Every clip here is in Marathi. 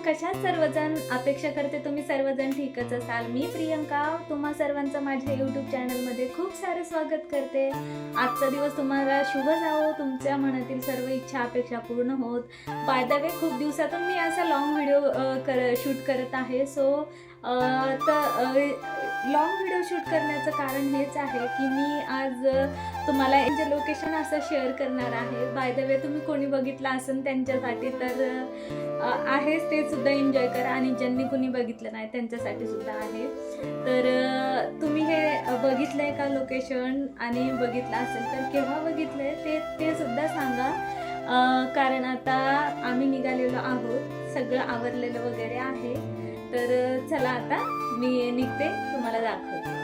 कशा सर्वजण? अपेक्षा करते तुम्ही सर्वजण ठीकच असाल। मी प्रियंका तुम्हा सर्वांचं माझ्या यूट्यूब चॅनलमध्ये खूप सारे स्वागत करते। आजचा दिवस तुम्हाला शुभ जावो, तुमच्या मनातील सर्व इच्छा अपेक्षा पूर्ण होत। बाय द वे खूप दिवसातून मी असा लॉंग व्हिडिओ शूट करत आहे। लॉंग व्हिडिओ शूट करण्याचं कारण हेच आहे की मी आज तुम्हाला यांचे लोकेशन असं शेअर करणार आहे। बाय द वे तुम्ही कोणी बघितलं असेल त्यांच्यासाठी तर आहेच, ते सुद्धा एन्जॉय करा आणि ज्यांनी कोणी बघितलं नाही त्यांच्यासाठी सुद्धा आहे। तर तुम्ही हे बघितलंय का लोकेशन, आणि बघितलं असेल तर केव्हा बघितलंय ते सुद्धा सांगा। कारण आता आम्ही निघालेलो आहोत, सगळं आवरलेलं वगैरे आहे। तर चला आता मी निघते, तुम्हाला दाखवते।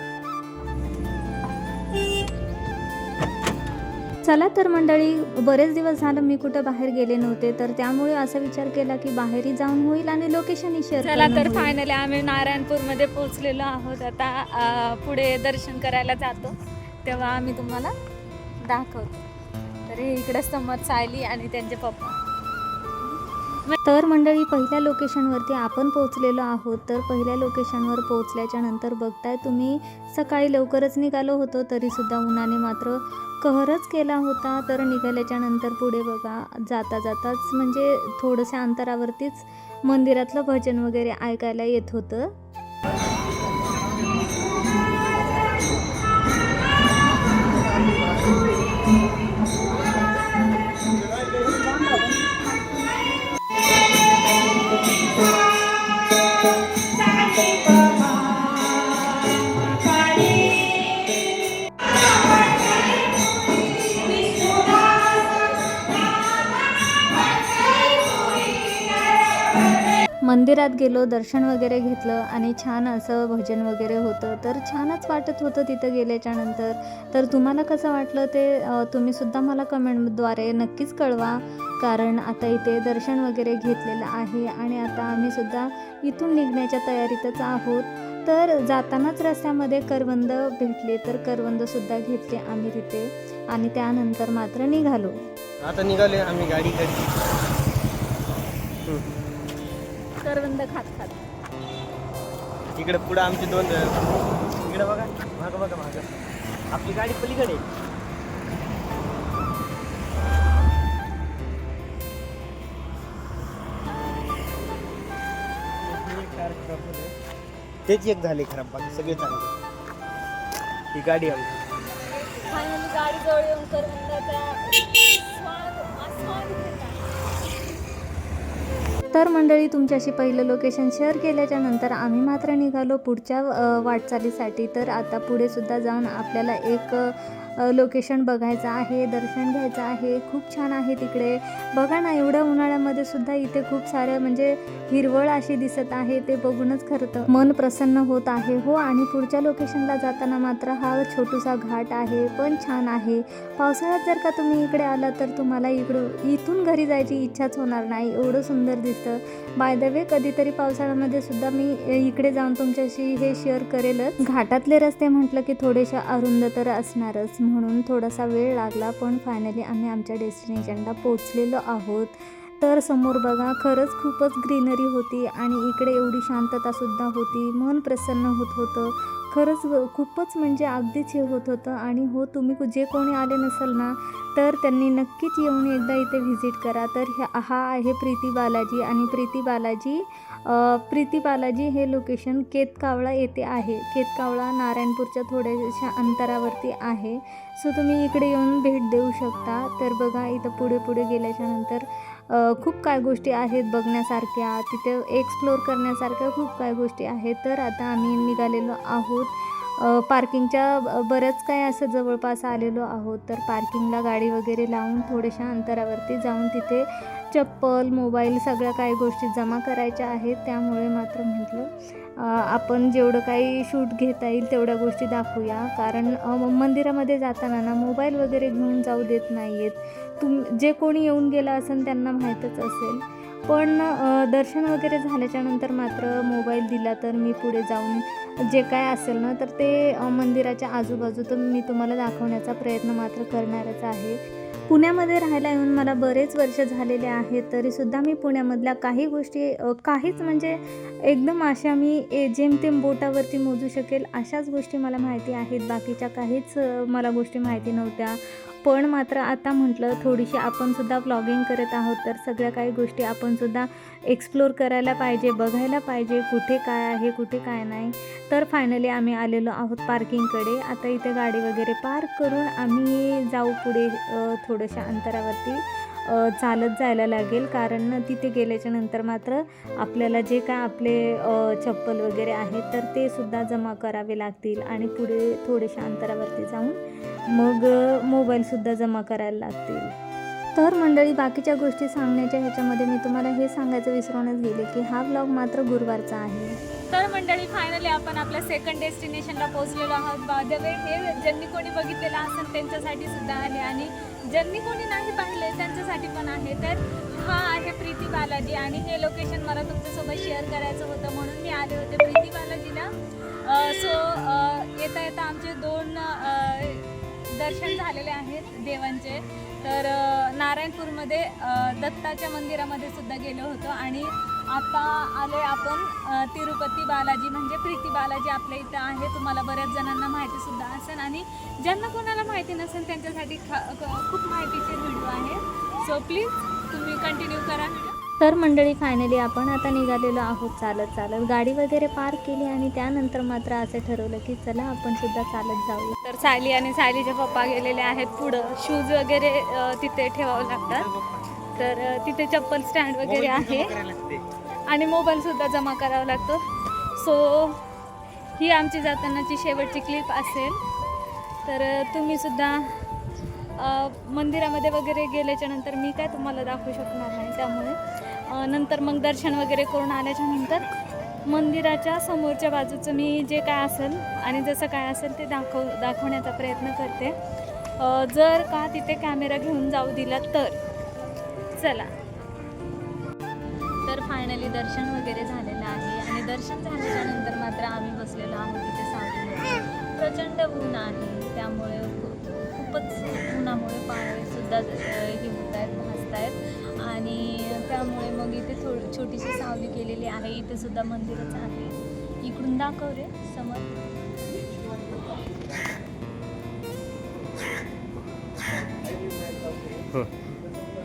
चला तर मंडळी, बरेच दिवस झालं मी कुठं बाहेर गेले नव्हते, तर त्यामुळे असा विचार केला की बाहेरही जाऊन होईल आणि लोकेशनही शेअर करून होईल। चला तर फायनली आम्ही नारायणपूरमध्ये पोहोचलेलो आहोत। आता पुढे दर्शन करायला जातो, तेव्हा आम्ही तुम्हाला दाखवतो। तर हे इकडे समोर सायली आणि त्यांचे पप्पा। तर मंडळी, पहिल्या लोकेशनवरती आपण पोहोचलेलो आहोत। तर पहिल्या लोकेशनवर पोहोचल्याच्या नंतर बघताय तुम्ही, सकाळी लवकरच निघालो होतो तरीसुद्धा उन्हाने मात्र कहरच केला होता। तर निघाल्याच्या नंतर पुढे बघा, जाता जाताच म्हणजे थोडंसं अंतरावरतीच मंदिरातलं भजन वगैरे ऐकायला येत होतं। मंदिरात गेलो, दर्शन वगैरे घेतलं आणि छान असं भजन वगैरे होतं। तर छानच वाटत होतं तिथं गेल्याच्या नंतर। तर तुम्हाला कसं वाटलं ते तुम्हीसुद्धा मला कमेंटद्वारे नक्कीच कळवा। कारण आता इथे दर्शन वगैरे घेतलेलं आहे आणि आता आम्हीसुद्धा इथून निघण्याच्या तयारीतच आहोत। तर जातानाच रस्त्यामध्ये करवंद भेटले, तर करवंदसुद्धा घेतले आम्ही तिथे आणि त्यानंतर मात्र निघालो। आता निघाले आम्ही गाडीकडे। करवंद खात खात इकडे पुढे आमची दोन, इकडे बघा, मागं बघा, मागं आपली गाडी पलीकडे। तेच एक झाले खराब, बाकी सगळे चांगले। ही गाडी आमची फायनली गाडी जवळ येऊन करवंदाचा आस्वाद घेत आहे। तर मंडळी, तुमच्याशी पहिलं लोकेशन शेअर केल्याच्या नंतर आम्ही मात्र निघालो पुढच्या वाटचालीसाठी। तर आता पुढे सुद्धा जाऊन आपल्याला एक लोकेशन बघायचं आहे, दर्शन घ्यायचं आहे। खूप छान आहे तिकडे, बघा ना, एवढ्या उन्हाळ्यामध्ये सुद्धा इथे खूप सारे म्हणजे हिरवळ अशी दिसत आहे। ते बघूनच खरं तर मन प्रसन्न होत आहे हो। आणि पुढच्या लोकेशनला जाताना मात्र हा छोटूसा घाट आहे, पण छान आहे। पावसाळ्यात जर का तुम्ही इकडे आला तर तुम्हाला इथून घरी जायची इच्छाच होणार नाही, एवढं सुंदर दिसतं। बाय द वे कधीतरी पावसाळ्यामध्ये सुद्धा मी इकडे जाऊन तुमच्याशी हे शेअर करेलच। घाटातले रस्ते म्हटलं की थोडेसे अरुंद तर असणारच, म्हणून थोडासा वेळ लागला, पण फायनली आम्ही आमच्या डेस्टिनेशनला पोहोचलेलो आहोत। तर समोर बघा, खरंच खूपच ग्रीनरी होती आणि इकडे एवढी शांततासुद्धा होती, मन प्रसन्न होत होतं। खरंच खूपच म्हणजे अगदीच हे होत होतं। आणि हो, तुम्ही जे कोणी आले नसेल ना, तर त्यांनी नक्कीच येऊन एकदा इथे व्हिजिट करा। तर हा आहे प्रीती बालाजी, आणि प्रीती बालाजी हे लोकेशन केतकावळा येथे आहे। केतकावळा नारायणपूरच्या थोड्याशा अंतरावरती आहे। सो तुम्ही इकडे येऊन भेट देऊ शकता। तर बघा, इथं पुढे पुढे गेल्याच्या नंतर खूप काय गोष्टी आहेत बघण्यासारख्या, तिथे एक्सप्लोर करण्यासारख्या खूप काय गोष्टी आहेत। तर आता आम्ही निघालेलो आहोत, पार्किंगच्या बरंच काय असं जवळपास आलेलो आहोत। तर पार्किंगला गाडी वगैरे लावून थोड्याशा अंतरावरती जाऊन तिथे चप्पल, मोबाईल, सगळ्या काही गोष्टी जमा करायच्या आहेत। त्यामुळे मात्र म्हटलं आपण जेवढं काही शूट घेता येईल तेवढ्या गोष्टी दाखवूया। कारण मंदिरामध्ये जाताना ना मोबाईल वगैरे घेऊन जाऊ देत नाही आहेत। जे कोणी येऊन गेलं असेल त्यांना माहीतच असेल, पण दर्शन वगैरे झाल्याच्या नंतर मात्र मोबाईल दिला तर मी पुढे जाऊन जे काय असेल ना, तर ते मंदिराच्या आजूबाजूतून मी तुम्हाला दाखवण्याचा प्रयत्न मात्र करणारच आहे। पुण्यामध्ये राहायला येऊन मला बरेच वर्ष झालेले आहेत, तरीसुद्धा मी पुण्यामधल्या काही गोष्टी काहीच म्हणजे एकदम अशा मी जेमतेम बोटावरती मोजू शकेल अशाच गोष्टी मला माहिती आहेत. बाकीच्या काहीच मला गोष्टी माहिती नव्हत्या. पण मात्र आता म्हटलं थोडीशी आपणसुद्धा व्लॉगिंग करत आहोत, तर सगळ्या काही गोष्टी आपणसुद्धा एक्सप्लोर करायला पाहिजे, बघायला पाहिजे कुठे काय आहे, कुठे काय नाही. तर फायनली आम्ही आलेलो आहोत पार्किंगकडे. आता इथे गाडी वगैरे पार्क करून आम्ही जाऊ पुढे थोड्याशा अंतरावरती चालत जायला लागेल, कारण तिथे गेल्याच्या नंतर मात्र आपल्याला जे काय आपले चप्पल वगैरे आहेत तर ते सुद्धा जमा करावे लागतील आणि पुढे थोड्याशा अंतरावरती जाऊन मग मोबाईलसुद्धा जमा करायला लागतील. तर मंडळी, बाकीच्या गोष्टी सांगण्याच्या ह्याच्यामध्ये मी तुम्हाला हे सांगायचं विसरूनच गेले की हा व्लॉग मात्र गुरुवारचा आहे. तर मंडळी, फायनली आपण आपल्या सेकंड डेस्टिनेशनला पोहोचलेलो आहोत. बाय द वे, हे ज्यांनी कोणी बघितलेलं असेल त्यांच्यासाठी सुद्धा आहे आणि ज्यांनी कोणी नाही पाहिले त्यांच्यासाठी पण आहे. तर हा आहे प्रीती बालाजी आणि हे लोकेशन मला तुमच्यासोबत शेअर करायचं होतं म्हणून मी आले होते प्रीती बालाजीला. येता येता आमचे 2 दर्शन झालेले आहेत देवांचे. तर नारायणपूरमध्ये दत्ताच्या मंदिरामध्ये सुद्धा गेलो होतो आणि आता आले आपण तिरुपती बालाजी म्हणजे प्रीती बालाजी आपल्या इथं आहे. तुम्हाला बऱ्याच जणांना माहितीसुद्धा असेल आणि ज्यांना कोणाला माहिती नसेल त्यांच्यासाठी खूप माहितीचे व्हिडिओ आहे. सो प्लीज तुम्ही कंटिन्यू करा व्हिडिओ. तर मंडळी, फायनली आपण आता निघालेलो आहोत चालत गाडी वगैरे पार्क केली आणि त्यानंतर मात्र असं ठरवलं की चला आपण सुद्धा चालत जाऊया. तर सायली आणि सायलीचे पप्पा गेलेले आहेत पुढं. शूज वगैरे तिथे ठेवावं लागतात. तर तिथे चप्पल स्टँड वगैरे आहे आणि मोबाईलसुद्धा जमा करावा लागतो. सो ही आमची जातानाची शेवटची क्लिप असेल. तर तुम्हीसुद्धा मंदिरामध्ये वगैरे गेल्याच्या नंतर मी काय तुम्हाला दाखवू शकणार नाही, त्यामुळे नंतर मग दर्शन वगैरे करून आल्याच्या नंतर मंदिराच्या समोरच्या बाजूचं मी जे काय असेल आणि जसं काय असेल ते दाखवण्याचा प्रयत्न करते, जर का तिथे कॅमेरा घेऊन जाऊ दिला तर. चला. तर फायनली दर्शन वगैरे झालेलं आहे आणि दर्शन झाल्याच्या नंतर मात्र आम्ही बसलेलो आहोत तिथे सावलीमध्ये. प्रचंड ऊन आहे, त्यामुळे खूपच उन्हामुळे पायसुद्धा हे होत आहेत, भासत आहेत आणि त्यामुळे मग इथे छोटीशी सावली केलेली आहे. इथे सुद्धा मंदिरच आहे. इकडून दाखव रे समोर.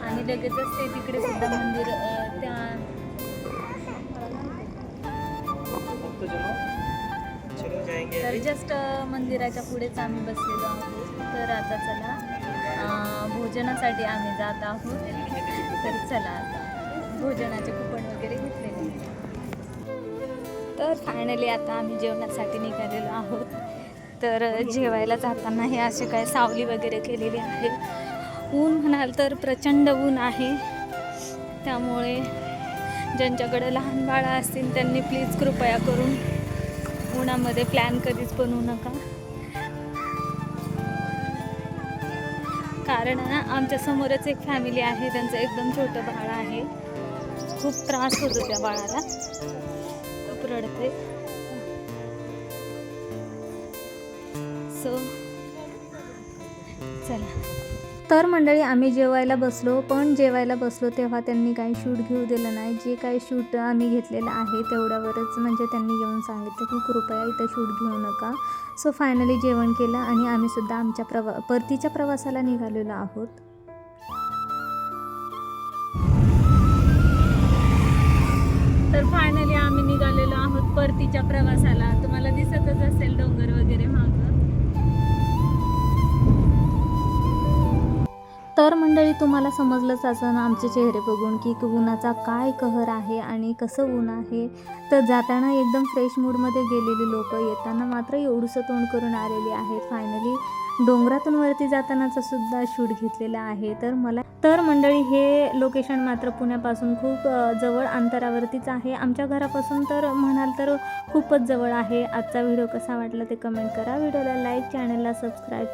आणि लगेचच ते तिकडे सुद्धा मंदिर तर जस्ट मंदिराच्या पुढेच आम्ही बसलेलो आहोत. तर आता चला भोजनासाठी आम्ही जात आहोत. तर चला आता भोजनाचे कुपन वगैरे घेतलेले. तर फायनली आता आम्ही जेवणासाठी निघालेलो आहोत. तर जेवायला जाताना हे असे काय सावली वगैरे केलेली आहे. ऊन म्हणाल तर प्रचंड ऊन आहे, त्यामुळे ज्यांच्याकडे लहान बाळं असतील त्यांनी प्लीज कृपया करून उन्हामध्ये प्लॅन कधीच बनवू नका, कारण आमच्या समोरच एक फॅमिली आहे, त्यांचं एकदम छोटं बाळ आहे. खूप त्रास होतो त्या बाळाला, खूप रडते. सो चला. तर मंडळी, आम्ही जेवायला बसलो, पण जेवायला बसलो तेव्हा त्यांनी काही शूट घेऊ दिलं नाही. जे काही शूट आम्ही घेतलेलं आहे तेवढ्यावरच म्हणजे त्यांनी येऊन सांगितलं की कृपया इथं शूट घेऊ नका. सो फायनली जेवण केलं आणि आम्ही सुद्धा आमच्या परतीच्या प्रवासाला निघालेलो आहोत. तर फायनली आम्ही निघालेलो आहोत परतीच्या प्रवासाला. तुम्हाला दिसतच असेल डोंगर वगैरे मागं. तर मंडळी, तुम्हाला समजलंच असं आमचे चेहरे बघून की उन्हाचा काय कहर आहे आणि कसं ऊन आहे. तर जाताना एकदम फ्रेश मूडमध्ये गेलेली लोक येताना मात्र एवढंसं तोंड करून आलेली आहेत. फायनली डोंगरातून वरती जातानाचा सुद्धा शूट घेतलेला आहे. तर मंडळी, हे लोकेशन मात्र पुण्यापासून खूप जवळ अंतरावरतीच आहे. आमच्या घरापासून तर म्हणाल तर खूपच जवळ आहे. आजचा व्हिडिओ कसा वाटला ते कमेंट करा. व्हिडिओला लाईक, चॅनलला सबस्क्राईब